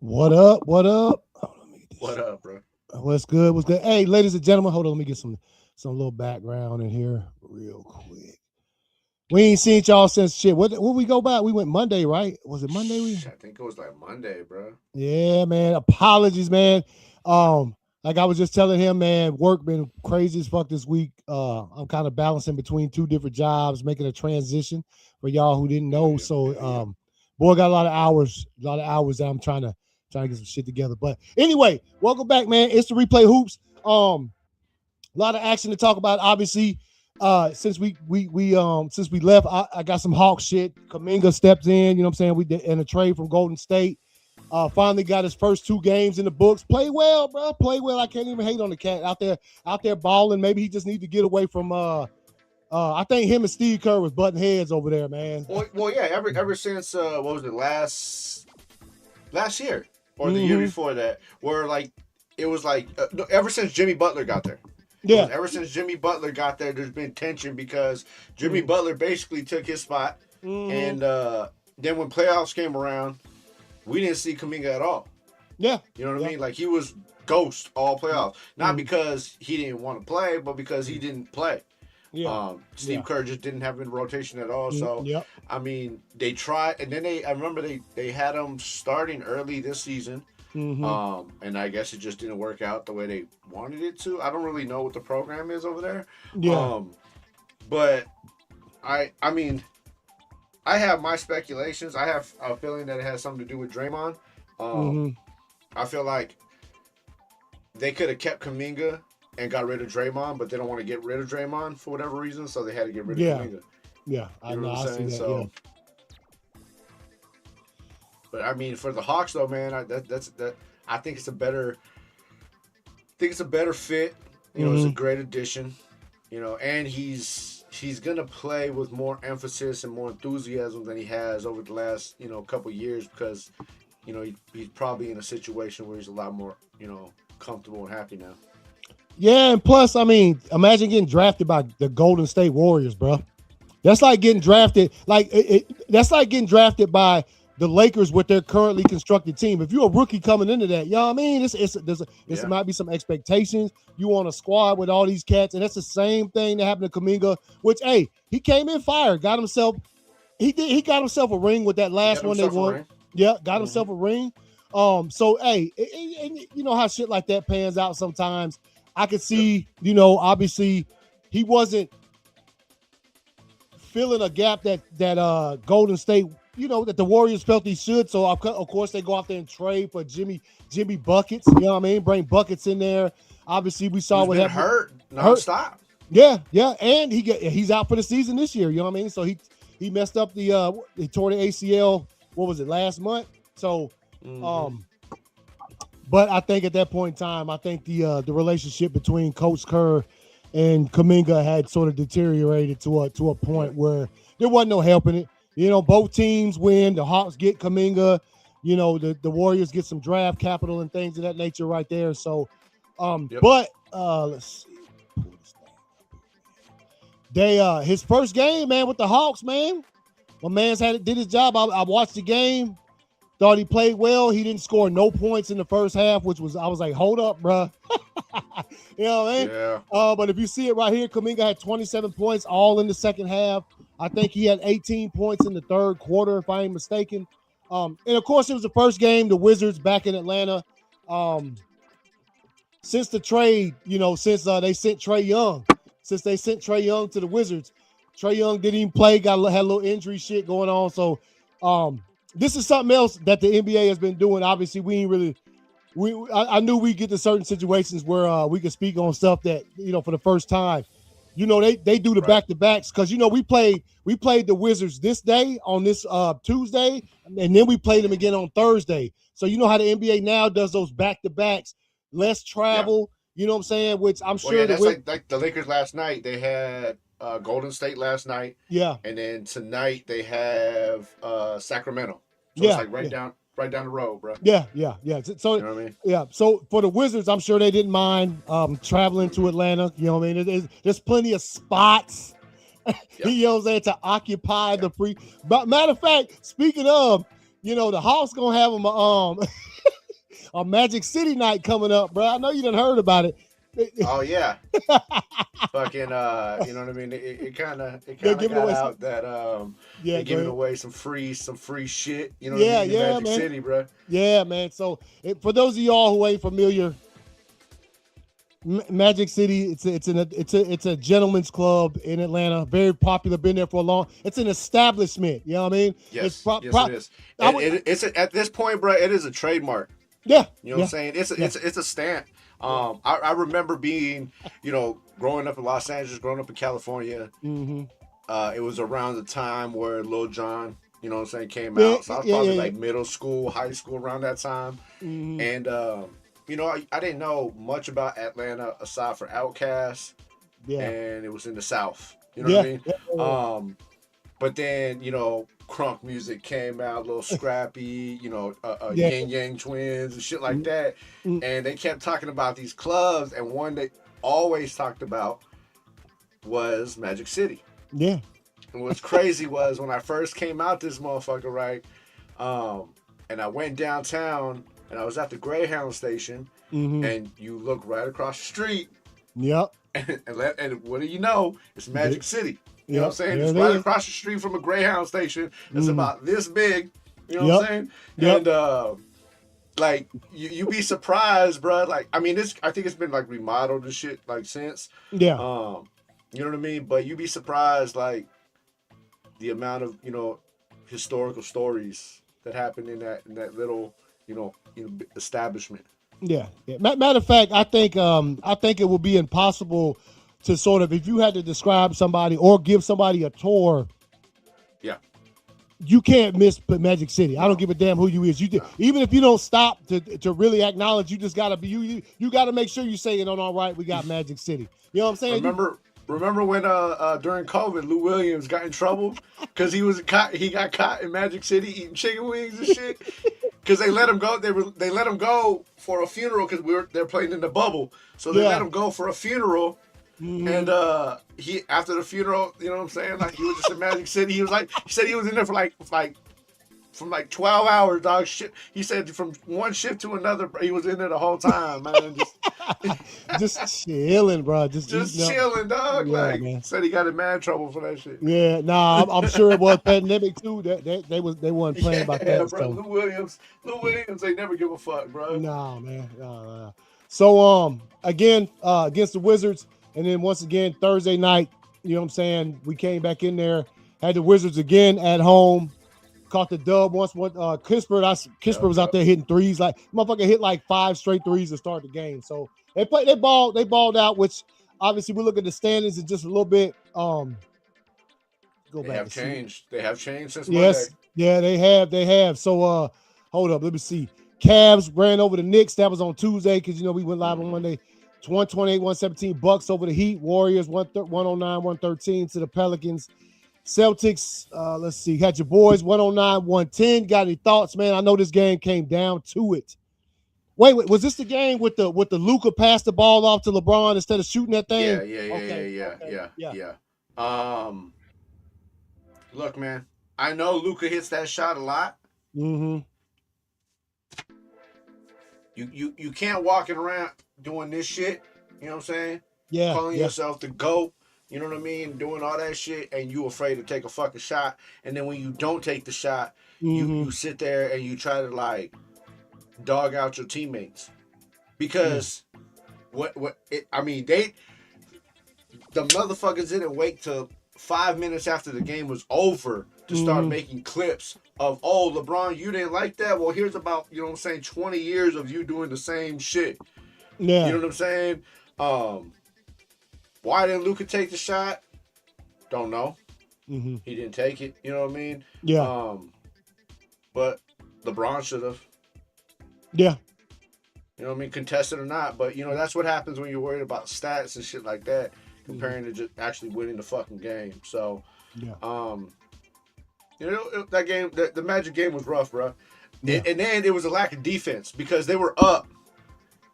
What up? What up? Hold on, let me get this What shit. up, bro? What's good? What's good? Hey, ladies and gentlemen, hold on. Let me get some little background in here real quick. We ain't seen y'all since shit. What we go by? We went Monday, right? Was it Monday? We I think it was like Monday, bro. Yeah, man. Apologies, man. Like I was just telling him, man, work been crazy as fuck this week. I'm kind of balancing between two different jobs, making a transition for y'all who didn't Hell know. yeah, So hell yeah. boy, got a lot of hours that I'm trying to get some shit together. But anyway, welcome back, man. It's the replay hoops. A lot of action to talk about. Obviously, since we left, I got some Hawk shit. Kaminga stepped in, you know what I'm saying? We did in a trade from Golden State. Finally got his first two games in the books. Play well, bro. Play well. I can't even hate on the cat out there balling. Maybe he just need to get away from I think him and Steve Kerr was butting heads over there, man. Well, yeah. Ever since what was it last year or the year Mm-hmm. before that, where like it was like no, ever since Jimmy Butler got there. It was Yeah. ever since Jimmy Butler got there. There's been tension because Jimmy Mm-hmm. Butler basically took his spot, Mm-hmm. and then when playoffs came around, we didn't see Kaminga at all. Yeah. You know what I Yeah. mean? Like he was ghost all playoffs, not Mm-hmm. because he didn't want to play, but because he didn't play. Yeah. Steve Yeah. Kerr just didn't have him in rotation at all. So, Yep. I mean, they tried, and then I remember they had him starting early this season. Mm-hmm. And I guess it just didn't work out the way they wanted it to. I don't really know what the program is over there. Yeah. But I mean, I have my speculations. I have a feeling that it has something to do with Draymond. Um, Mm-hmm. I feel like they could have kept Kaminga and got rid of Draymond, but they don't want to get rid of Draymond for whatever reason, so they had to get rid of Yeah. Kaminga. Yeah. I You know know. what I I'm see saying? that. Yeah. So, but I mean, for the Hawks though, man, that I think it's a better, fit. You know, it's a Mm-hmm. great addition. You know, and he's gonna play with more emphasis and more enthusiasm than he has over the last couple years because he's probably in a situation where he's a lot more comfortable and happy now. Yeah, and plus, I mean, imagine getting drafted by the Golden State Warriors, bro. That's like getting drafted. That's like getting drafted by the Lakers with their currently constructed team. If you're a rookie coming into that, you know what I mean? This Yeah. might be some expectations. You on a squad with all these cats, and that's the same thing that happened to Kaminga. Which, hey, he came in fire, got himself. He got himself a ring with that He last got one they himself a won. ring. Yeah, got Mm-hmm. himself a ring. So hey, and you know how shit like that pans out sometimes. I could Yep. see, obviously he wasn't filling a gap that Golden State, that the Warriors felt he should. So of course they go out there and trade for Jimmy buckets. You know what I mean? Bring buckets in there. Obviously we saw Who's what been happened. hurt Hurt. nonstop. Yeah, yeah, and he's out for the season this year. You know what I mean? So he messed up he tore the ACL. What was it last month? So Mm-hmm. um, but I think at that point in time, I think the relationship between Coach Kerr and Kaminga had sort of deteriorated to a Yeah. point where there wasn't no helping it. Both teams win. The Hawks get Kaminga. The Warriors get some draft capital and things of that nature right there. So, Yep. but let's see. Pull this thing up here, man. They his first game, man, with the Hawks, man. My man's did his job. I watched the game. Thought he played well. He didn't score no points in the first half, which was I was like, hold up, bro. You know what I mean? Yeah. But if you see it right here, Kaminga had 27 points all in the second half. I think he had 18 points in the third quarter, if I ain't mistaken. And of course, it was the first game. The Wizards back in Atlanta. Um, since the trade, since they sent Trey Young to the Wizards, Trey Young didn't even play. Had a little injury shit going on. So, this is something else that the NBA has been doing. Obviously, we ain't really. I knew we'd get to certain situations where we could speak on stuff that for the first time. They do the Right. back to backs because we played the Wizards this day on this Tuesday, and then we played them again on Thursday. So you know how the NBA now does those back to backs, less Yeah. travel. You know what I'm saying? Which I'm Well, yeah. sure That's like the Lakers last night. They had Golden State last night, yeah, and then tonight they have Sacramento. So it's yeah, like yeah. right down the road, bro. Yeah, yeah, yeah. So, You know what I mean? yeah. So for the Wizards, I'm sure they didn't mind traveling to Atlanta. You know what I mean? There's plenty of spots. Yep. You know what I'm saying, to occupy the Yep. free. But matter of fact, speaking of, the Hawks gonna have them. a Magic City night coming up, bro. I know you done heard about it. Oh yeah, fucking you know what I mean? It They're kind of giving got away some. out that Yeah, they go giving ahead. away some free shit. You know what I Yeah, mean? In yeah, Magic man. City, bro. Yeah, man. So for those of y'all who ain't familiar, Magic City, it's a gentleman's club in Atlanta. Very popular. Been there for a long. It's an establishment. You know what I mean? It's Yes, yes, it is. I would. At this point, bro. It is a trademark. Yeah, You know what I'm yeah, saying? yeah, It's a stamp. yeah. I remember being, growing up in Los Angeles, growing up in California. Mm-hmm. It was around the time where Lil Jon, you know what I'm saying, came Yeah, out. So I was yeah, yeah, probably yeah. like middle school, high school around that time. Mm-hmm. And I didn't know much about Atlanta aside for Outkast, Yeah, and it was in the South. You know what I yeah, mean? yeah, yeah. But then crunk music came out, a little scrappy, Yeah. Yin Yang Twins and shit like that, Mm-hmm. and they kept talking about these clubs, and one they always talked about was Magic City. Yeah. And what's crazy was when I first came out this motherfucker, right? And I went downtown and I was at the Greyhound station, Mm-hmm. and you look right across the street, Yep. and what do you know? It's Magic City. You know what I'm Yep. saying? There It's it right is. across the street from a Greyhound station. It's Mm-hmm. about this big. You know what Yep. I'm saying? Yep. And like you be surprised, bro. Like I think it's been like remodeled and shit like since. Yeah. You know what I mean? But you be surprised like the amount of historical stories that happened in that little establishment. Yeah. Yeah. Matter of fact, I think it would be impossible to sort of, if you had to describe somebody or give somebody a tour, Yeah. you can't miss Magic City. I No. don't give a damn who you is. No. Even if you don't stop to really acknowledge, you just gotta be you gotta make sure you say it on all right. We got Magic City. You know what I'm saying? Remember when during COVID Lou Williams got in trouble because he got caught in Magic City eating chicken wings and shit because they let him go. They let him go for a funeral because they're playing in the bubble, so they Yeah. let him go for a funeral. Mhm. And he after the funeral, you know what I'm saying? Like he was just in Magic City. He said he was in there for from 12 hours, dog. Shit. He said from one shift to another, he was in there the whole time, man. Just chilling, bro. Just eating up. Chilling, dog. Yeah, Like man. said he got in mad trouble for that shit. Yeah, nah, I'm sure it was pandemic too. They wasn't playing about Yeah, that. bro. So Lou Williams, they never give a fuck, bro. nah, man. Nah. So again, against the Wizards, and then once again Thursday night, you know what I'm saying? We came back in there, had the Wizards again at home, caught the dub once. Kispert was out there hitting threes, like motherfucker hit like 5 straight threes to start the game. So they balled out, which obviously we look at the standings and just a little bit. Go They back. have changed. They have changed since Yes, Monday. yeah, they have. So hold up, let me see. Cavs ran over the Knicks. That was on Tuesday because we went live on Monday. It's 128, 117. Bucks over the Heat. Warriors 109, 113 to the Pelicans. Celtics, let's see. Had your boys 109, 110. Got any thoughts, man? I know this game came down to it. Wait, was this the game with the Luka passed the ball off to LeBron instead of shooting that thing? Yeah. Look, man. I know Luka hits that shot a lot. Mm-hmm. You can't walk around doing this shit. You know what I'm saying? Yeah. Calling yourself the GOAT. You know what I mean? Doing all that shit, and you afraid to take a fucking shot. And then when you don't take the shot, you sit there and you try to like dog out your teammates because the motherfuckers didn't wait till 5 minutes after the game was over to start making clips of, LeBron, you didn't like that? Well, here's about, 20 years of you doing the same shit. Yeah. You know what I'm saying? Why didn't Luka take the shot? Don't know. Mm-hmm. He didn't take it. You know what I mean? Yeah. But LeBron should have. Yeah. You know what I mean? Contested or not. But, that's what happens when you're worried about stats and shit like that, comparing to just actually winning the fucking game. So, yeah. That game, the Magic game was rough, bro. Yeah. And then it was a lack of defense because they were up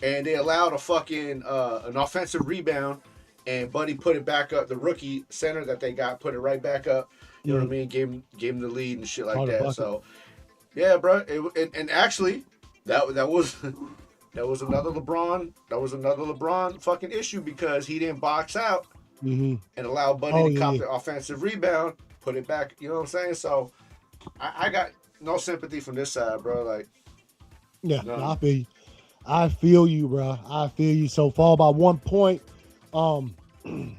and they allowed a fucking an offensive rebound, and Buddy put it back up. The rookie center that they got put it right back up. You know what I mean? Gave him the lead and shit like that. So, yeah, bro. And actually, that was that was another LeBron. That was another LeBron fucking issue because he didn't box out and allow Buddy Oh to cop yeah. the offensive rebound, put it back. You know what I'm saying? So I got no sympathy from this side, bro. Like, Yeah, no, none. I feel you, bro. I feel you. So fall by 1 point. Um, and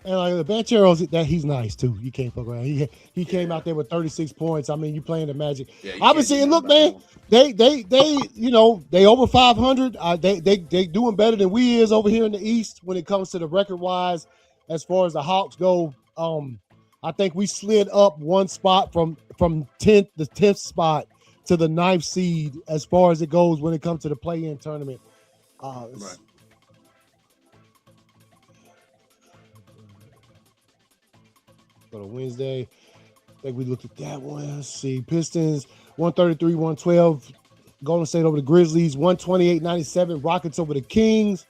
like the Bancheros, that he's nice too. You can't fuck around. He came out there with 36 points. I mean, you playing the Magic. Yeah, you can't Obviously, do and nothing look, about man, him. they over 500. They doing better than we is over here in the East when it comes to the record wise. As far as the Hawks go, I think we slid up one spot from the 10th spot to the 9th seed as far as it goes when it comes to the play-in tournament. Right. Go to Wednesday. I think we looked at that one. Let's see. Pistons 133, 112. Golden State over the Grizzlies 128, 97. Rockets over the Kings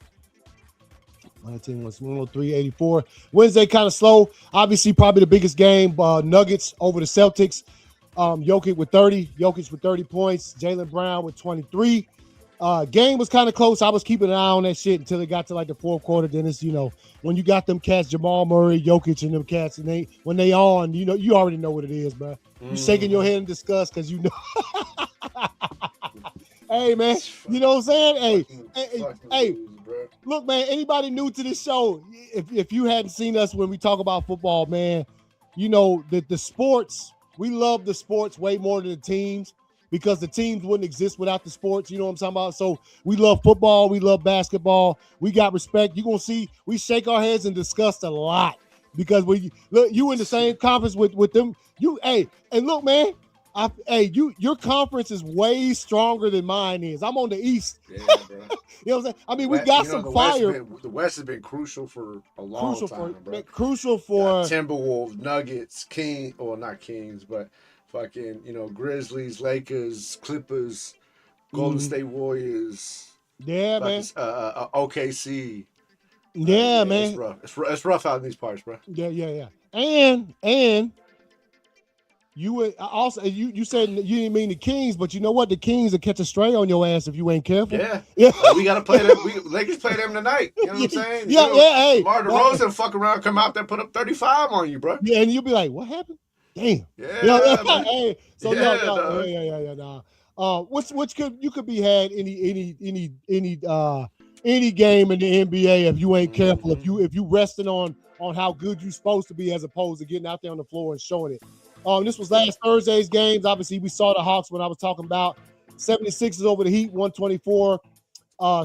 103, 84. Wednesday kind of slow. Obviously, probably the biggest game. Nuggets over the Celtics. Jokic with 30 points. Jaylen Brown with 23. Game was kind of close. I was keeping an eye on that shit until it got to like the fourth quarter. Then it's, when you got them cats, Jamal Murray, Jokic, and them cats, and when they on, you already know what it is, bro. You shaking your head in disgust because you know. Hey, man, you know what I'm saying? Hey, look, man, anybody new to this show, if you hadn't seen us when we talk about football, man, the sports, we love the sports way more than the teams because the teams wouldn't exist without the sports. You know what I'm talking about? So we love football. We love basketball. We got respect. You're going to see we shake our heads and discuss a lot because you in the same conference with them. And look, man, your conference is way stronger than mine is. I'm on the East. Yeah, bro. You know what I'm saying? I mean, we got some fire. The West has been crucial for a long time, bro. Crucial for Timberwolves, Nuggets, not Kings, but fucking, Grizzlies, Lakers, Clippers, Golden State Warriors. Yeah, man. OKC. Yeah, man. It's rough. It's rough out in these parts, bro. Yeah. And you would also you said you didn't mean the Kings, but you know what? The Kings will catch a stray on your ass if you ain't careful. Yeah. We gotta play them. Lakers play them tonight. You know what I'm saying? Yeah. Hey, DeMar DeRozan fuck around, come out there, put up 35 on you, bro. Yeah, and you'll be like, "What happened?" Damn. Yeah. Hey, so which could be had any game in the NBA if you ain't careful. If you resting on how good you're supposed to be as opposed to getting out there on the floor and showing it. This was last Thursday's games. Obviously, we saw the Hawks when I was talking about 76ers over the Heat, 124.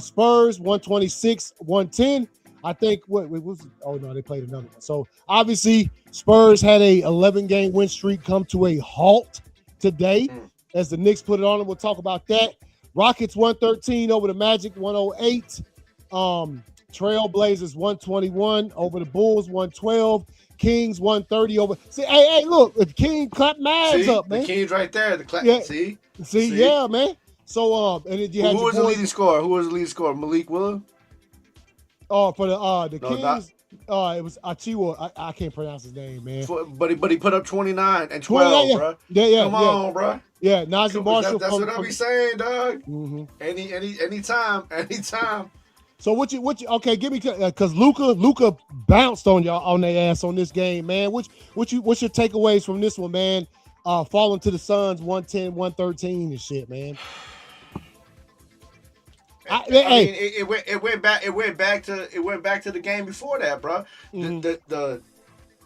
Spurs, 126, 110. I think they played another one. So obviously, Spurs had a 11-game win streak come to a halt today as the Knicks put it on them. We'll talk about that. Rockets 113 over the Magic, 108. Trailblazers 121 over the Bulls, 112. Kings 130 over. See, hey, look, the King clap Mavs up, man. The Kings right there. The clap. Yeah. See, yeah, man. So, and then you had who was the leading scorer? Malik Willis. Oh, for the Kings. It was Achiwa. I can't pronounce his name, man. But he put up 29 and 12, bro. Yeah. Come on, bro. Yeah, Najee Marshall. That's what I be saying, dog. Mm-hmm. Anytime. So what you okay? Give me because Luka bounced on y'all on their ass on this game, man. What's your takeaways from this one, man? Falling to the Suns 110, 113 and shit, man. It went back to the game before that, bro. The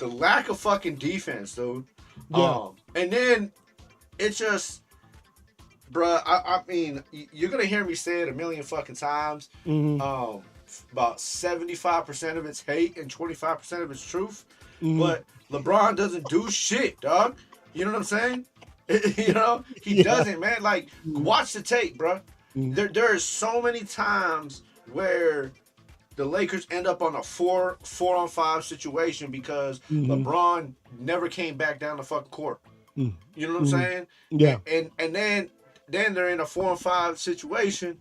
lack of fucking defense, dude. Yeah. And then it's just, bro. I mean, you're gonna hear me say it a million fucking times. About 75% of it's hate and 25% of it's truth. But LeBron doesn't do shit, dog. You know what I'm saying? He doesn't, man. Like, watch the tape, bro. There are so many times where the Lakers end up on a 4-on-5 situation because LeBron never came back down the fucking court. You know what I'm saying? Yeah. And then they're in a 4-on-5 situation,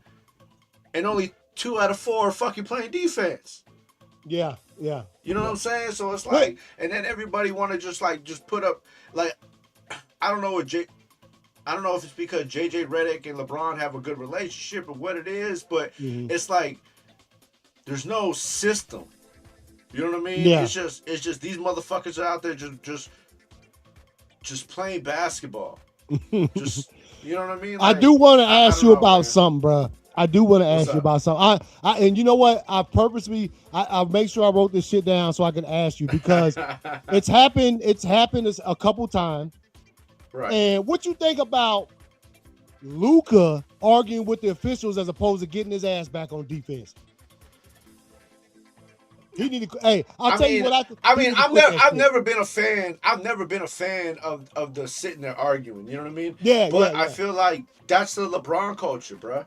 and only 2 out of 4 are fucking playing defense. Yeah. You know what I'm saying? So it's like, and then everybody want to just put up, like, I don't know what I don't know if it's because JJ Redick and LeBron have a good relationship or what it is, but Mm-hmm. it's like there's no system. You know what I mean? Yeah. It's just these motherfuckers are out there just playing basketball. Just you know what I mean? I Like do want to I ask don't you know, about man. something, bro. I do want to What's ask you up? about something. And you know what? I purposely, I make sure I wrote this shit down so I can ask you because it's happened. It's happened a couple times. Right. And what you think about Luka arguing with the officials as opposed to getting his ass back on defense? He need to. Hey, I'll I tell you mean, what. I He mean, need to quit that I've shit. never been a fan. I've never been a fan of the sitting there arguing. You know what I mean? Yeah, yeah, But I yeah. feel like that's the LeBron culture, bruh.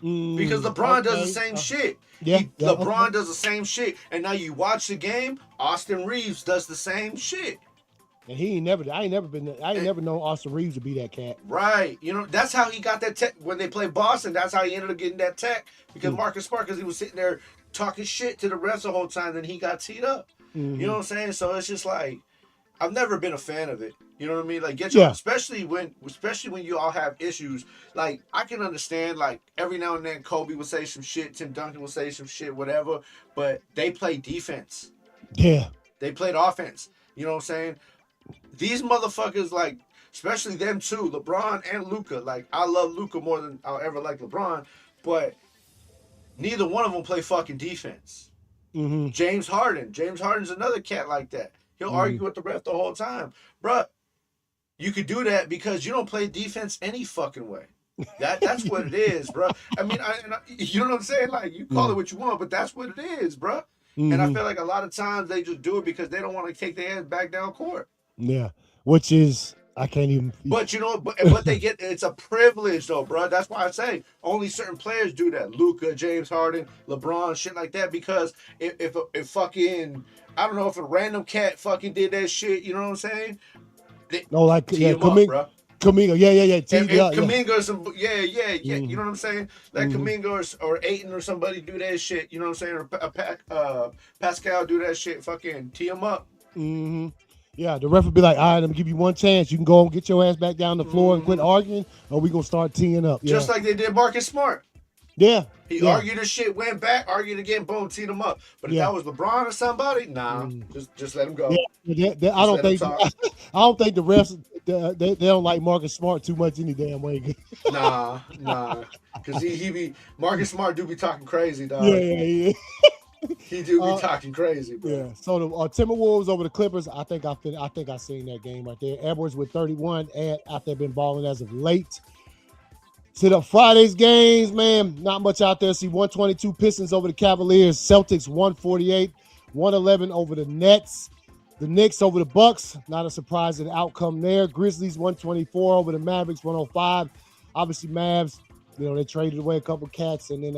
Because LeBron does the Okay. same shit. Yeah, yeah. Okay. LeBron does the same shit, and now you watch the game. Austin Reeves does the same shit. And he ain't never. I ain't never been. I ain't And, never known Austin Reeves to be that cat. right, you know that's how he got that tech when they played Boston. That's how he ended up getting that tech because Mm. Marcus Smart, because he was sitting there talking shit to the refs the whole time. Then he got teed up. You know Mm-hmm. what I'm saying? So it's just like I've never been a fan of it. You know what I mean? Like get your Yeah. especially when you all have issues. Like I can understand like every now and then Kobe will say some shit, Tim Duncan will say some shit, whatever. But they play defense. Yeah. They played offense. You know what I'm saying? These motherfuckers like, especially them two, LeBron and Luca. Like I love Luca more than I'll ever like LeBron, but neither one of them play fucking defense. Mm-hmm. James Harden's another cat like that. He'll Mm-hmm. argue with the ref the whole time, bruh. You could do that because you don't play defense any fucking way. That's what it is, bro. I mean, you know what I'm saying? Like you call it what you want, but that's what it is, bro. And I Mm-hmm. feel like a lot of times they just do it because they don't want to take their ass back down court. Yeah. Which is I can't even. But you know, but they get it's a privilege though, bro. That's why I say only certain players do that. Luca, James Harden, LeBron, shit like that. Because if fucking I don't know if a random cat fucking did that shit, you know what I'm saying? They No, like tee yeah, him up, bro. Kaminga. Yeah, yeah, yeah. If Yeah, yeah. Kaminga or some you Mm-hmm. know what I'm saying? Let Mm-hmm. Kaminga or Aiton or somebody do that shit, you know what I'm saying? Or Pascal do that shit, fucking tee him up. Mm-hmm. Yeah, the ref would be like, all right, I'm gonna give you one chance. You can go and get your ass back down the floor and quit Mm-hmm. arguing, or we gonna start teeing up. Yeah. Just like they did Marcus Smart. Yeah. He Yeah. argued his shit, went back, argued again, boom, teed him up. But if Yeah. that was LeBron or somebody, nah, just let him go. Yeah. I Just don't let him think talk. I don't think the refs they don't like Marcus Smart too much any damn way. Nah, because he be Marcus Smart do be talking crazy, Yeah, dog. yeah, He do be yeah. talking crazy, bro. Yeah. So the Timberwolves over the Clippers. I think I seen that game right there. Edwards with 31 after they've been balling as of late. To the Friday's games, man, not much out there. See 122 Pistons over the Cavaliers. Celtics 148, 111 over the Nets. The Knicks over the Bucks. Not a surprise in the outcome there. Grizzlies 124 over the Mavericks 105. Obviously, Mavs, they traded away a couple cats, and then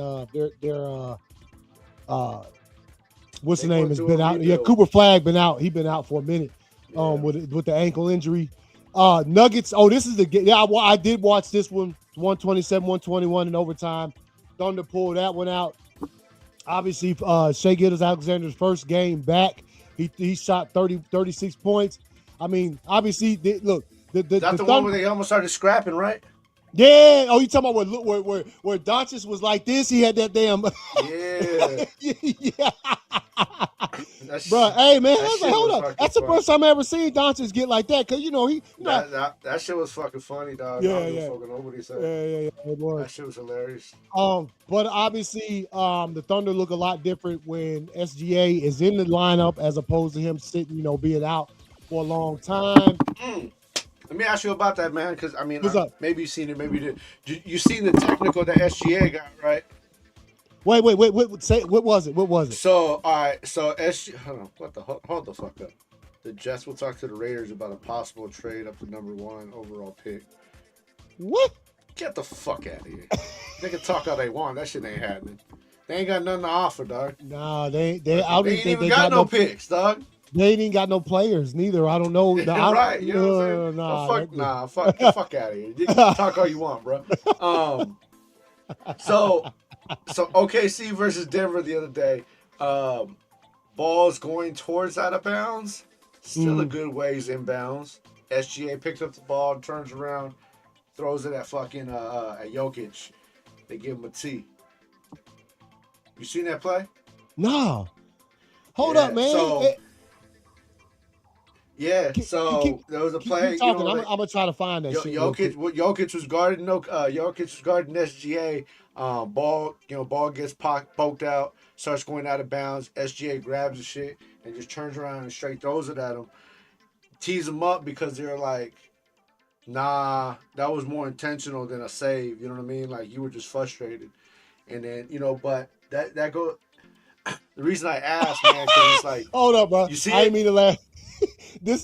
what's They the name going has through a been out. Yeah, rebuild. Cooper Flag been out. He been out for a minute Yeah. with the ankle injury. Nuggets. Oh, this is the game. Yeah, I did watch this one. 127, 121 in overtime. Thunder pulled that one out. Obviously, Shea Gilgeous-Alexander's first game back. He shot 36 points. I mean, obviously, look, the That's the one where they almost started scrapping, right? yeah. Oh, you talking about where Doncic was like this? He had that damn. Yeah. Yeah. That's, Bro, hey man, I that was like, shit hold was up. fucking That's the funny. first time I ever seen Doncic get like that. Cause he That shit was fucking funny, dog. I yeah, don't give yeah, a fuck what nobody said. yeah, it was. That shit was hilarious. But obviously, the Thunder look a lot different when SGA is in the lineup as opposed to him sitting, being out for a long time. Let me ask you about that, man, because I mean, What's up? maybe you seen it, maybe you did. You seen the technical that SGA got, right? Wait. Say what was it? What was it? So, all right, so SG, hold on, hold the fuck up. The Jets will talk to the Raiders about a possible trade up to #1 overall pick. What? Get the fuck out of here. They can talk all they want. That shit ain't happening. They ain't got nothing to offer, dog. Nah, they I don't They ain't think even they got no picks, dog. They ain't even got no players neither. I don't know. Right, you know what I'm saying? Nah, Fuck out of here. You can talk all you want, bro. So OKC versus Denver the other day. Ball's going towards out of bounds. Still a good ways inbounds. SGA picks up the ball, turns around, throws it at fucking at Jokic. They give him a T. You seen that play? No. Hold Yeah. up, man. So yeah. Keep, So there was a play. keep talking. You I'm know, gonna try to find that shit real quick. Jokic was guarding. No, Jokic was guarding SGA. Ball gets poked out, starts going out of bounds. SGA grabs the shit and just turns around and straight throws it at him. Tease him up because they're like, nah, that was more intentional than a save. You know what I mean? Like you were just frustrated, and then but that go. The reason I asked, man, because it's like, hold up, bro. You see I it? ain't mean to laugh. This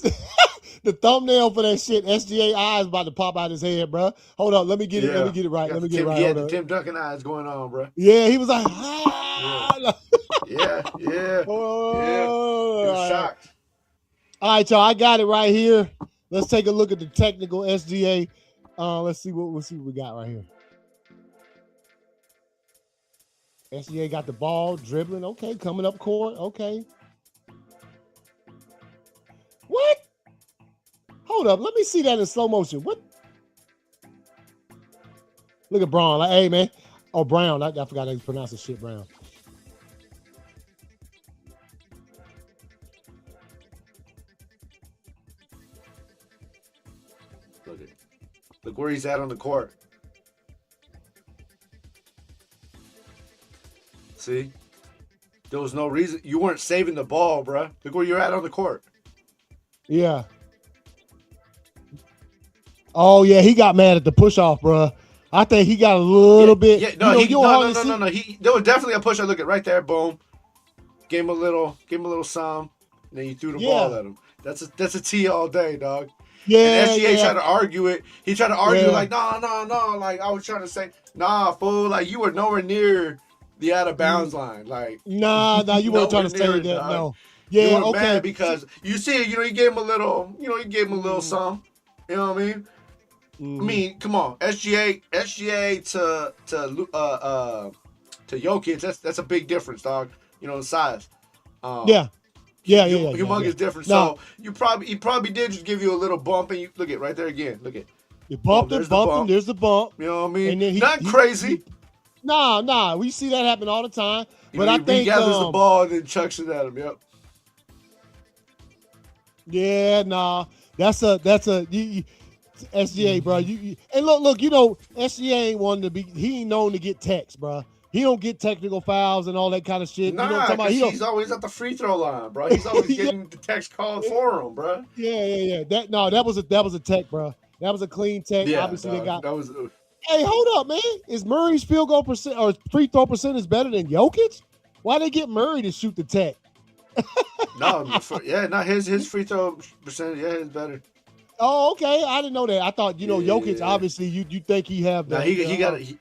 the thumbnail for that shit. SGA eyes about to pop out his head, bro. Hold up, let me get it. Let me get it right. Let me get it right. He had the Tim Duncan eyes going on, bro. Yeah, he was like, ah. Yeah. Oh, He was shocked. All right, y'all. I got it right here. Let's take a look at the technical SGA. Let's see what we got right here. SGA got the ball dribbling. Okay, coming up court. Okay. What? Hold up. Let me see that in slow motion. What? Look at Braun. Like, hey, man. Oh, Brown. I forgot how to pronounce the shit, Brown. Look where he's at on the court. See? There was no reason. You weren't saving the ball, bro. Look where you're at on the court. Yeah. Oh, yeah. He got mad at the push-off, bro. I think he got a little bit. Yeah, no. There was definitely a push. I look at right there. Boom. Gave him a little some. And then you threw the ball at him. That's a T all day, dog. Yeah. And SGA tried to argue it. He tried to argue like, no. Like I was trying to say, nah, fool. Like you were nowhere near the out of bounds line. Like nah, you weren't trying to say that. Dog. No. Yeah. You were mad because you see, you gave him a little, some. You know what I mean? I mean, come on, SGA to Jokic, that's a big difference, dog. The size. Humongous difference. No. So he probably did just give you a little bump, and you look at right there again. Look at you bumped him. There's the bump. You know what I mean? And then not crazy. Nah. We see that happen all the time. But I think he gathers the ball and then chucks it at him. Yep. Yeah, nah. That's a SGA, bro. And look. SGA ain't one to be. He ain't known to get techs, bro. He don't get technical fouls and all that kind of shit. Nah, he's always at the free throw line, bro. He's always getting the techs called for him, bro. Yeah. That was a tech, bro. That was a clean tech. Yeah, obviously they got. That was. Hey, hold up, man. Is Murray's field goal percent or free throw percentage better than Jokic? Why they get Murray to shoot the tech? Not his free throw percentage. Yeah, it's better. Oh, okay. I didn't know that. I thought Jokic. Obviously, you think he have that. Jokic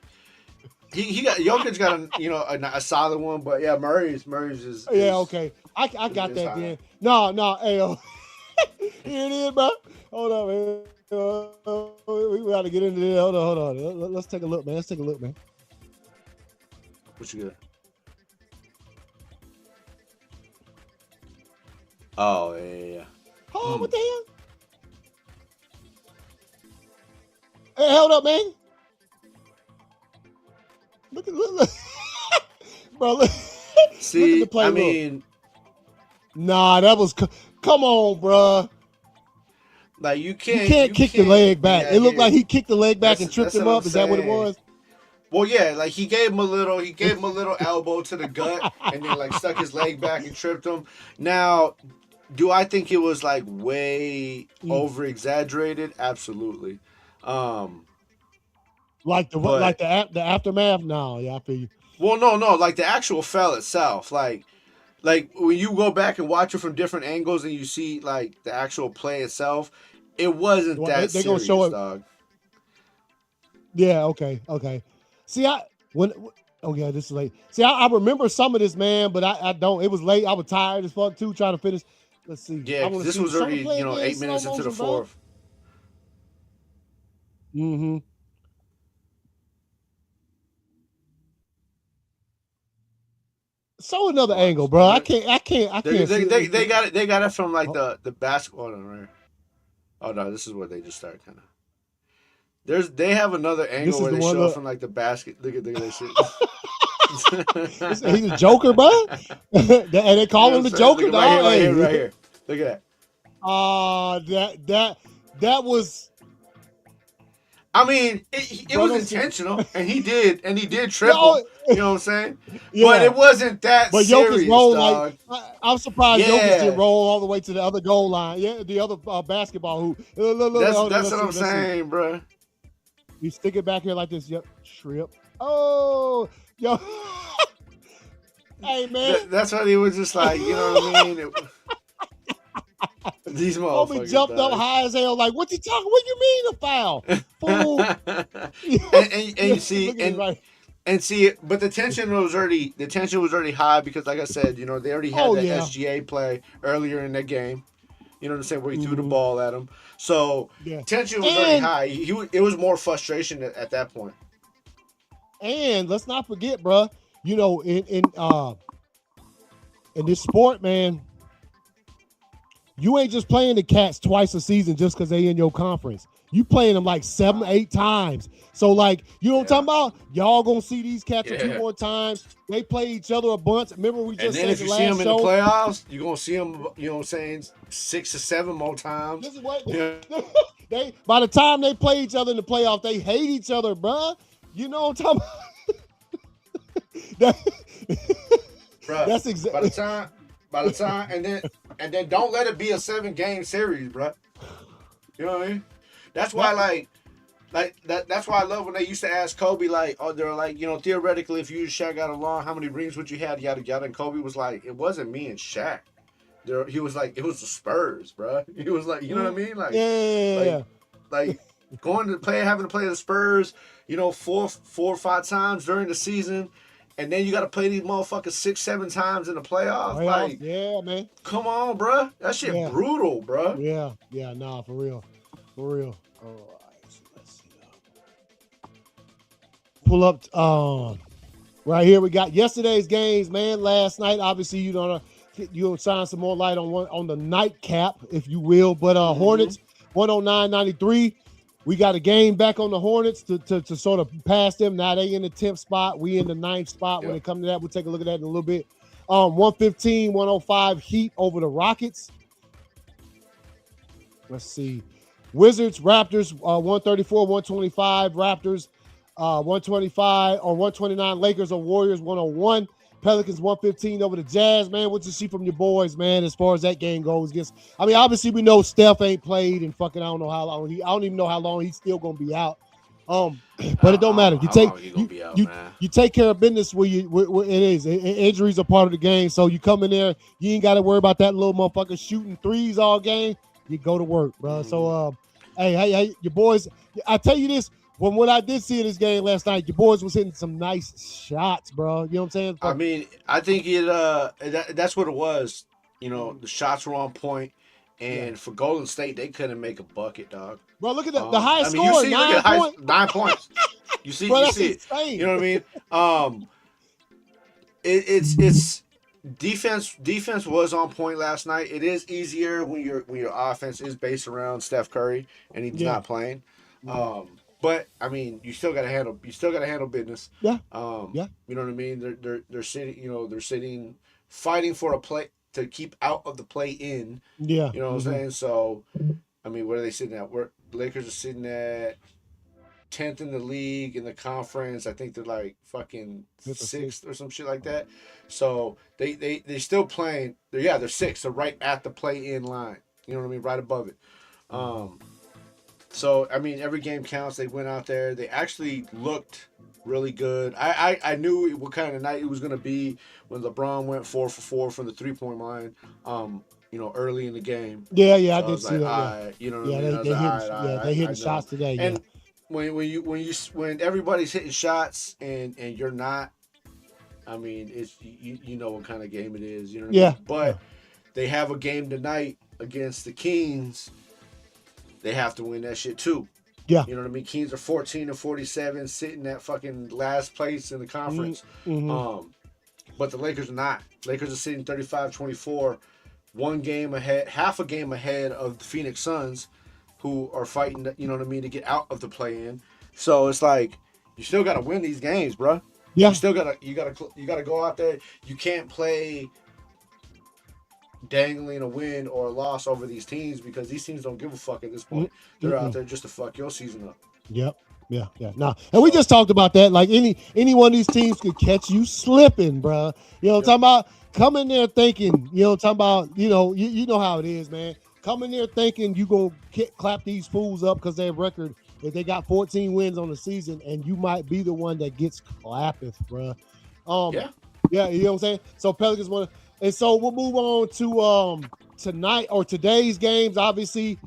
got a solid one, but yeah, Murray's is. Yeah, okay. I got that high. Then. No, hey, here it is, bro. Hold on, man. We got to get into this. Hold on. Let's take a look, man. What you got? Oh, yeah. Oh, what the hell? Hey, hold up, man. Look. Bro, look. See, look at the play. I mean. Nah, that was. Come on, bro. Like, you can't kick the leg back. It looked like he kicked the leg back and tripped him up. Is that what it was? Well, yeah, like he gave him a little elbow to the gut and then like stuck his leg back and tripped him. Now, do I think it was like way over exaggerated? Absolutely. Like the aftermath? No, yeah, I feel you. Well, no, like the actual foul itself, like when you go back and watch it from different angles and you see like the actual play itself, it wasn't that serious, gonna show it, dog. Yeah, okay. See, this is late. See, I remember some of this, man, but I don't. It was late. I was tired as fuck too, trying to finish. Let's see. Yeah, this was already 8 minutes into the fourth. Mm-hmm. Show another angle, bro. I can't. They got it from like the basketball. Right? Oh no, this is where they just start kind of. They have another This angle is where the they one. show Look, from like the basket. Look at that shit. he's a joker, bro. And they You know call what him I'm the saying? Look Joker, at right here, dog. right here, Hey, right here. Look at that was, I mean, it bro. was Don't see, intentional, and he did yeah, trip him. You know what I'm saying? But yeah. it wasn't that But Jokic serious, rolled like dog. I'm surprised Jokic didn't Yeah, roll all the way to the other goal line. Yeah, the other basketball hoop. Look, hold on, that's let's what see, I'm let's see. saying, bro. You stick it back here like this. Yep, trip. Oh, yo, hey man, That's what he was just like. You know what I mean? These homie motherfuckers, jumped up dog. high as hell. Like, what you talking? What you mean a foul, fool? and you see Look at it right. and see, but the tension was already high because, like I said, you know, they already had Oh that yeah. SGA play earlier in that game. You know what I'm saying? Where he threw the Mhm. ball at him. So Yeah. tension was already high. It was more frustration at that point. And let's not forget, bro. You know, in this sport, man, you ain't just playing the Cats twice a season just because they in your conference. You playing them like 7, 8 times. So, like, you know what I'm talking about? Y'all gonna see these cats a few more times. They play each other a bunch. Remember we And just then said if the you see last them in show? the playoffs, you're gonna see them. You know what I'm saying? 6 or 7 more times. This is what Yeah. they. By the time they play each other in the playoff, they hate each other, bruh. You know what I'm talking about? Bruh, That's exactly. by the time, and then don't let it be a 7-game series, bruh. You know what I mean? That's why, that's why I love when they used to ask Kobe, like, oh, they're like, you know, theoretically, if you and Shaq got along, how many rings would you have? Yada yada. And Kobe was like, it wasn't me and Shaq. He was like, it was the Spurs, bruh. He was like, you know what I mean? Like, yeah. like going to play, having to play the Spurs, you know, 4 or 5 times during the season, and then you got to play these motherfuckers 6, 7 times in the playoffs. Like, Yeah, man. come on, bruh. That shit brutal, bruh. Yeah, nah, for real. All right, so let's see. Pull up right here. We got yesterday's games, man. Last night, obviously, you'll shine some more light on the nightcap, if you will. But Hornets 109-93. We got a game back on the Hornets to sort of pass them. Now they in the 10th spot. We in the 9th spot. When it comes to that, we'll take a look at that in a little bit. 115-105 Heat over the Rockets. Let's see. Wizards, Raptors, 134-125. Raptors, 125 or 129. Lakers or Warriors, 101. Pelicans, 115 over the Jazz. Man, what you see from your boys, man, as far as that game goes? I mean, obviously we know Steph ain't played and fucking I don't know how long. I don't even know how long he's still gonna be out. But it don't matter. You take care of business where it is. Injuries are part of the game, so you come in there. You ain't got to worry about that little motherfucker shooting threes all game. You go to work, bro. So, hey, your boys. I tell you this. From what I did see in this game last night, your boys was hitting some nice shots, bro. You know what I'm saying? I mean, I think that's what it was. You know, the shots were on point, and for Golden State, they couldn't make a bucket, dog. Bro, look at the highest score, you see, 9 points. 9 points. You see, bro, you that's see insane. it. You know what I mean? It's defense was on point last night. It is easier when your offense is based around Steph Curry and he's not playing. But I mean, you still gotta handle business. Yeah. You know what I mean? They're sitting. You know, they're sitting, fighting for a play to keep out of the play in. Yeah. You know what I'm saying? So, I mean, what are they sitting at? The Lakers are sitting at 10th in the league in the conference. I think they're like fucking 6th or some shit like that. So they still playing. They're 6th. So right at the play in line. You know what I mean? Right above it. So I mean, every game counts. They went out there. They actually looked really good. I knew what kind of night it was gonna be when LeBron went 4 for 4 from the 3-point line. You know, early in the game. Yeah, so I did see that. You know what I mean? They hitting shots today. And when everybody's hitting shots and you're not, I mean, it's you know what kind of game it is. You know what I mean? But they have a game tonight against the Kings. They have to win that shit too. Yeah. You know what I mean? Kings are 14-47, sitting at fucking last place in the conference. But the Lakers are not. Lakers are sitting 35-24, half a game ahead of the Phoenix Suns. who are fighting, you know what I mean, to get out of the play-in. So it's like you still got to win these games, bro. Yeah. You gotta go out there. You can't play dangling a win or a loss over these teams because these teams don't give a fuck at this point. They're out there just to fuck your season up. Yep. Yeah. Nah. And we just talked about that. Like any one of these teams could catch you slipping, bro. You know what I'm talking about? Come in there thinking, you know what I'm talking about, you know how it is, man. Come in there thinking you gonna clap these fools up because their record, if they got 14 wins on the season, and you might be the one that gets clappeth, bro. Yeah, you know what I'm saying? So Pelicans want to, and so we'll move on to tonight or today's games. Obviously,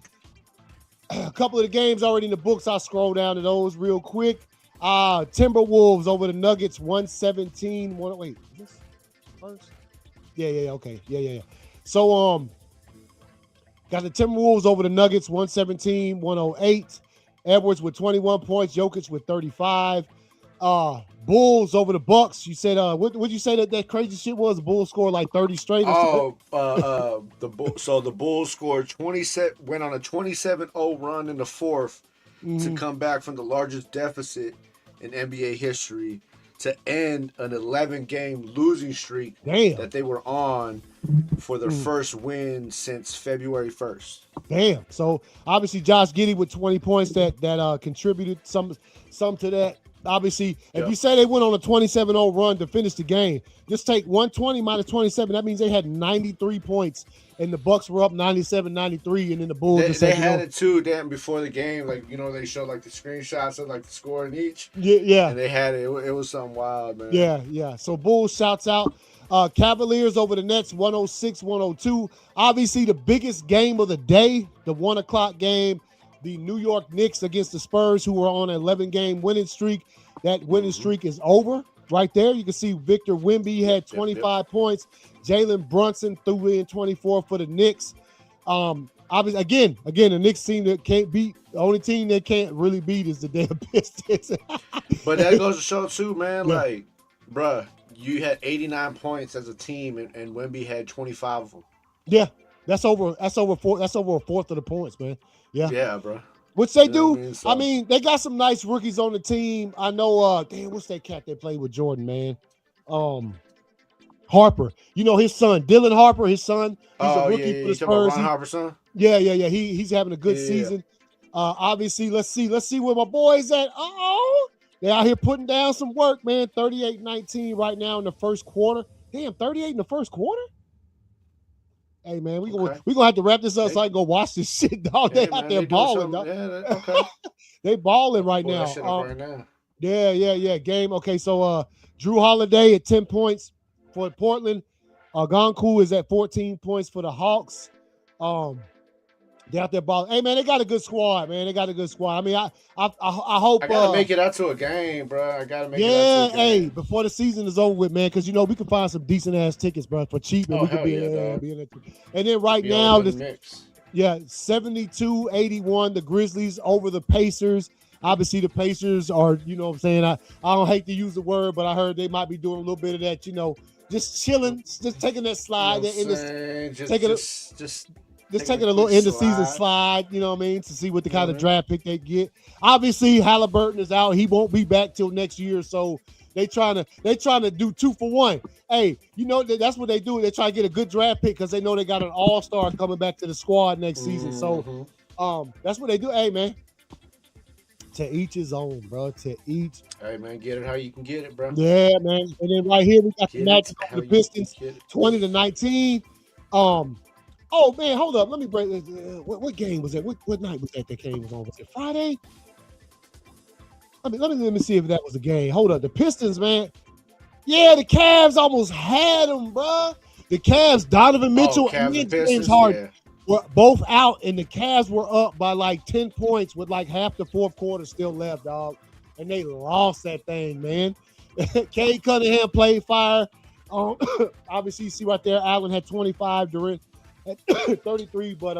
a couple of the games already in the books. I'll scroll down to those real quick. Timberwolves over the Nuggets, 117. Wait, is this first? Yeah, okay. Yeah. So, got the Timberwolves over the Nuggets, 117-108. Edwards with 21 points, Jokic with 35. Bulls over the Bucks. You said, what'd you say that crazy shit was? The Bulls scored like 30 straight. The Bulls scored 27, went on a 27-0 run in the fourth to come back from the largest deficit in NBA history to end an 11-game losing streak that they were on for their first win since February 1st. Damn. So obviously Josh Giddey with 20 points that contributed some to that. Obviously, if you say they went on a 27-0 run to finish the game, just take 120 minus 27. That means they had 93 points, and the Bucks were up 97-93, and then the Bulls. They had it too, damn, before the game. Like, they showed like the screenshots of like the score in each. Yeah. And they had it. It was something wild, man. Yeah. So Bulls shouts out. Cavaliers over the Nets, 106-102. Obviously, the biggest game of the day, the 1 o'clock game. The New York Knicks against the Spurs, who were on an 11-game winning streak. That winning streak is over right there. You can see Victor Wemby had 25 points. Jalen Brunson threw in 24 for the Knicks. Obviously, again, the Knicks team that can't beat. The only team they can't really beat is the damn Pistons. But that goes to show too, man. Yeah. Like, bruh, you had 89 points as a team, and Wemby had 25 of them. Yeah, that's over a fourth of the points, man. Yeah, bro. Which they do. I mean, they got some nice rookies on the team. I know, what's that cat that played with Jordan, man? Harper. His son, Dylan Harper, his son. He's a rookie for the Spurs. Ron Harper's son? Yeah. He's having a good season. Obviously, let's see where my boys at. They're out here putting down some work, man. 38-19 right now in the first quarter. Damn, 38 in the first quarter? Hey, man, we're gonna have to wrap this up so I can go watch this shit, dog. They out there balling, dog. Okay. They balling right now. Yeah. Game. Okay, so Drew Holiday at 10 points for Portland. Gonku is at 14 points for the Hawks. They out there balling. Hey, man, they got a good squad, man. I mean, I hope. I gotta make it out to a game, bro. I gotta make it out to a game. Hey, before the season is over with, man, because we can find some decent ass tickets, bro, for cheap, and we could be in it. And then right now, 72-81, the Grizzlies over the Pacers. Obviously, the Pacers are, you know what I'm saying. I don't hate to use the word, but I heard they might be doing a little bit of that, just chilling, just taking that slide, just taking a little end of season slide, you know what I mean, to see what the kind of draft pick they get. Obviously, Halliburton is out; he won't be back till next year. So they trying to do 2 for 1. Hey, that's what they do. They try to get a good draft pick because they know they got an all-star coming back to the squad next season. So that's what they do. Hey, man, to each his own, bro. To each. Hey, man, get it how you can get it, bro. Yeah, man. And then right here we got the match of the Pistons, 20-19. Oh, man, hold up. Let me break this. What game was that? What night was that game was on? Was it Friday? Let me see if that was a game. Hold up. The Pistons, man. Yeah, the Cavs almost had them, bro. The Cavs, Donovan Mitchell and James Harden were both out, and the Cavs were up by like 10 points with like half the fourth quarter still left, dog. And they lost that thing, man. Cade Cunningham played fire. Obviously, you see right there, Allen had 25 during at 33, but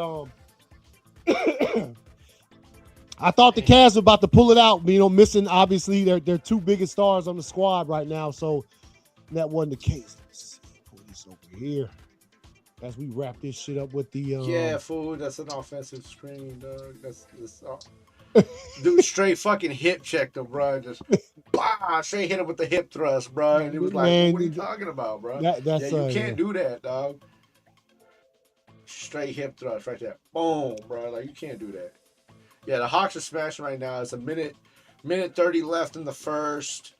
I thought the Cavs were about to pull it out, missing obviously their two biggest stars on the squad right now, so that wasn't the case. Let's pull this over here. as we wrap this shit up with the Yeah, fool. That's an offensive screen, dog. That's dude straight fucking hip checked him, bro. Just straight hit him with the hip thrust, bro. And it was like, man. what are you talking about, bro? Yeah, That's you can't do that, dog. Straight hip thrust right there. Boom, bro. Like you can't do that. Yeah, the Hawks are smashing right now. It's a minute 30 left in the first.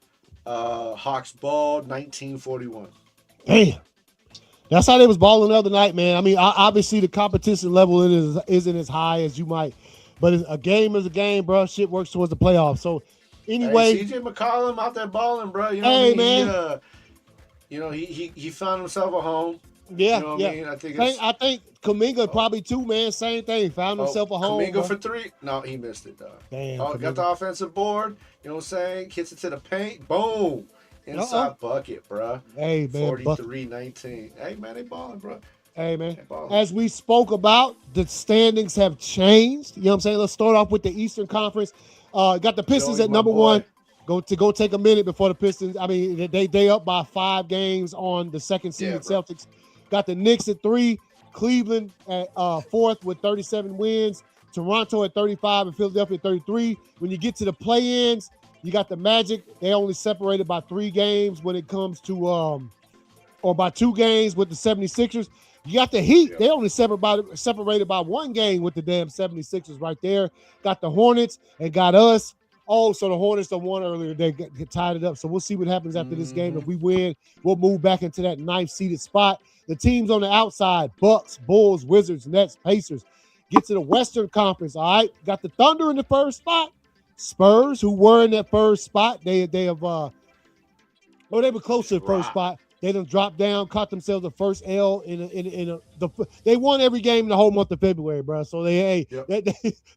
Hawks ball 1941. damn. That's how they was balling the other night, man. I mean, obviously the competition level isn't as high as you might, but a game is a game, bro. Shit works towards the playoffs. So anyway, hey, CJ McCollum out there balling, bro. You know hey, what I mean? man. He found himself a home. Yeah, you know what yeah. I mean? I think Kuminga probably too, man. Same thing. Found himself a home. Kuminga for 3. No, he missed it, dog. Damn. Got the offensive board. You know what I'm saying? Hits it to the paint. Boom. Inside bucket, bro. Hey, man. 43-19. Hey, man, they balling, bro. Hey, man. As we spoke about, the standings have changed. You know what I'm saying? Let's start off with the Eastern Conference. Got the Pistons Joey, at number boy. 1. Go take a minute before the Pistons. I mean, they up by 5 games on the second seeded Celtics. Got the Knicks at 3. Cleveland at 4th with 37 wins. Toronto at 35 and Philadelphia at 33. When you get to the play-ins, you got the Magic. They only separated by 3 games when it comes to or by 2 games with the 76ers. You got the Heat. Yep. They only separated by 1 game with the damn 76ers right there. Got the Hornets and got us. Oh, so the Hornets won earlier. They get tied it up. So we'll see what happens after this game. If we win, we'll move back into that 9th seeded spot. The teams on the outside, Bucks, Bulls, Wizards, Nets, Pacers, get to the Western Conference. All right. Got the Thunder in the first spot. Spurs, who were in that first spot, they were close to the first spot. They done dropped down, caught themselves the first L they won every game in the whole month of February, bro. So the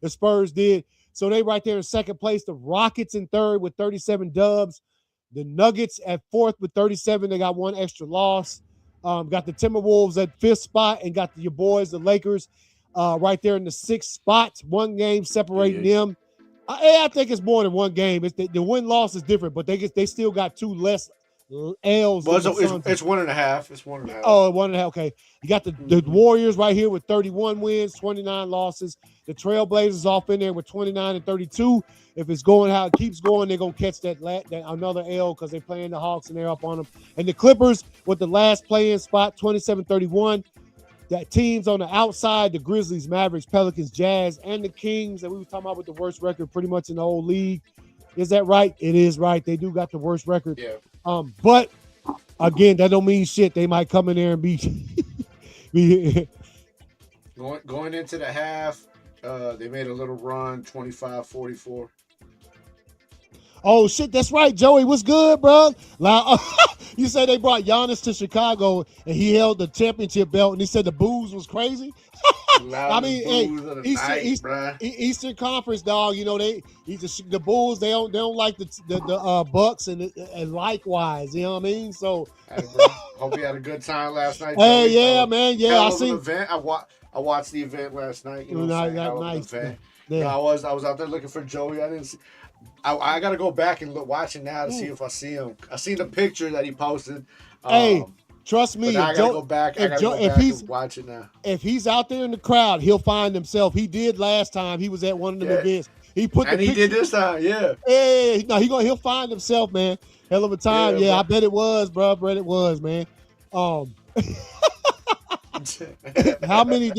Spurs did. So they right there in second place. The Rockets in third with 37 dubs. The Nuggets at 4th with 37. They got 1 extra loss. Got the Timberwolves at 5th spot and got your boys, the Lakers, right there in the 6th spot. 1 game separating them. I think it's more than 1 game. The win-loss is different, but they still got 2 less L's. Well, it's 1.5. It's 1.5. Oh, 1.5. Okay. You got the Warriors right here with 31 wins, 29 losses. The Trailblazers off in there with 29 and 32. If it's going how it keeps going, they're going to catch that another L because they're playing the Hawks and they're up on them. And the Clippers with the last play-in spot, 27-31. That teams on the outside, the Grizzlies, Mavericks, Pelicans, Jazz, and the Kings that we were talking about with the worst record pretty much in the whole league. Is that right? It is right. They do got the worst record. Yeah. But again, that don't mean shit. They might come in there and beat Going into the half, they made a little run, 25-44. Oh shit, that's right, Joey. What's good, bro? You say they brought Giannis to Chicago and he held the championship belt, and he said the booze was crazy. I mean, Eastern Conference, dog. You know the Bulls. They don't like the Bucks and likewise. You know what I mean? So, hey, hope you had a good time last night. Hey, yeah, man. Yeah, I seen. Event. I watched the event last night. You know, nice. Event. Yeah. You know, I was out there looking for Joey. I didn't see. I got to go back and watch it now to see if I see him. I seen the picture that he posted. Hey, trust me. I gotta go back. And watch it now. If he's out there in the crowd, he'll find himself. He did last time. He was at one of them events. He put and the he picture. did this time. Yeah. Hey, no, he'll find himself, man. Hell of a time. Yeah, I bet it was, bro. I bet it was, man. How many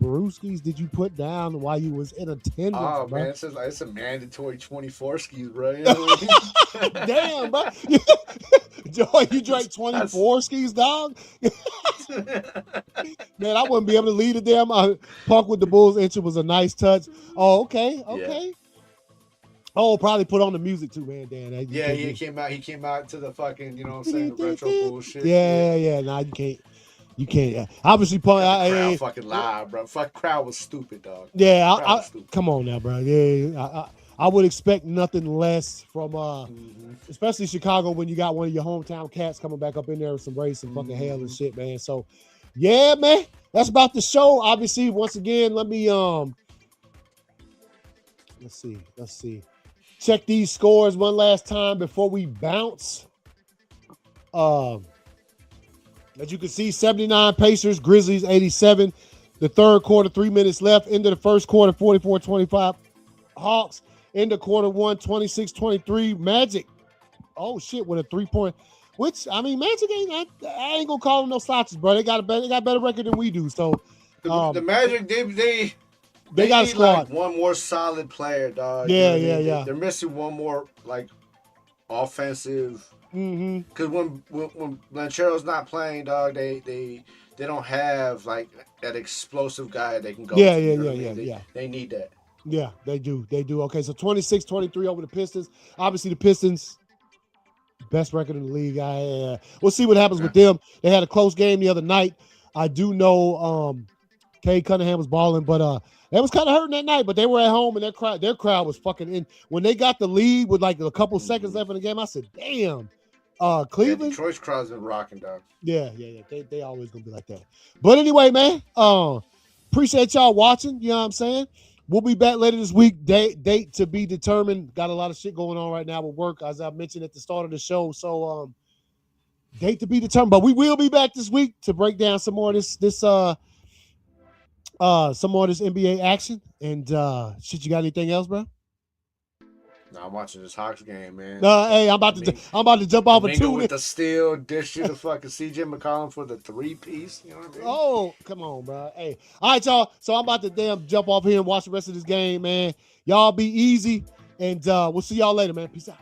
brewskis did you put down while you was in attendance? Oh, bro? Man, it's a mandatory 24 skis, bro. You know what I mean? Damn, bro. Joy, you drank 24 skis, dog? Man, I wouldn't be able to lead a damn punk with the Bulls. It was a nice touch. Oh, okay. Yeah. Oh, probably put on the music too, man. Dan. He came out to the fucking, you know what I'm saying, the retro bullshit. Yeah. Nah, you can't. Obviously, crowd fucking live, bro. Fuck, crowd was stupid, dog. Yeah, come on now, bro. Yeah, I would expect nothing less from, especially Chicago when you got one of your hometown cats coming back up in there with some race and fucking hell and shit, man. So, yeah, man, that's about the show. Obviously, once again, let me let's see. Check these scores one last time before we bounce. Let's As you can see, 79 Pacers, Grizzlies 87. The third quarter, 3 minutes left. Into the first quarter, 44-25. Hawks into quarter one, 26-23. Magic, oh shit, with a 3-point. Which I mean, Magic I ain't gonna call them no slouches, bro. They got a better record than we do. So the Magic, they got a need squad. like one more solid player, dog. Yeah, you know what I mean? yeah. They're missing one more like offensive. Because when Lanchero's not playing, dog, they don't have like that explosive guy they can go. Yeah, to, yeah. They need that. Yeah, they do. Okay, so 26-23 over the Pistons. Obviously, the Pistons best record in the league. We'll see what happens with them. They had a close game the other night. I do know Cade Cunningham was balling, but they was kind of hurting that night. But they were at home, and their crowd was fucking in. When they got the lead with like a couple seconds left in the game, I said, "Damn, Cleveland." Yeah, Detroit's crowd's been rocking, dog. Yeah. They always gonna be like that. But anyway, man, appreciate y'all watching. You know what I'm saying? We'll be back later this week. Date to be determined. Got a lot of shit going on right now with work, as I mentioned at the start of the show. So date to be determined. But we will be back this week to break down some more of this NBA action. And shit, you got anything else, bro? No, I'm watching this Hawks game, man. Hey, I'm about to jump off a two with the steal, dish you to fucking CJ McCollum for the 3-piece. You know what I mean? Oh, come on, bro. Hey, all right, y'all. So I'm about to jump off here and watch the rest of this game, man. Y'all be easy, and we'll see y'all later, man. Peace out.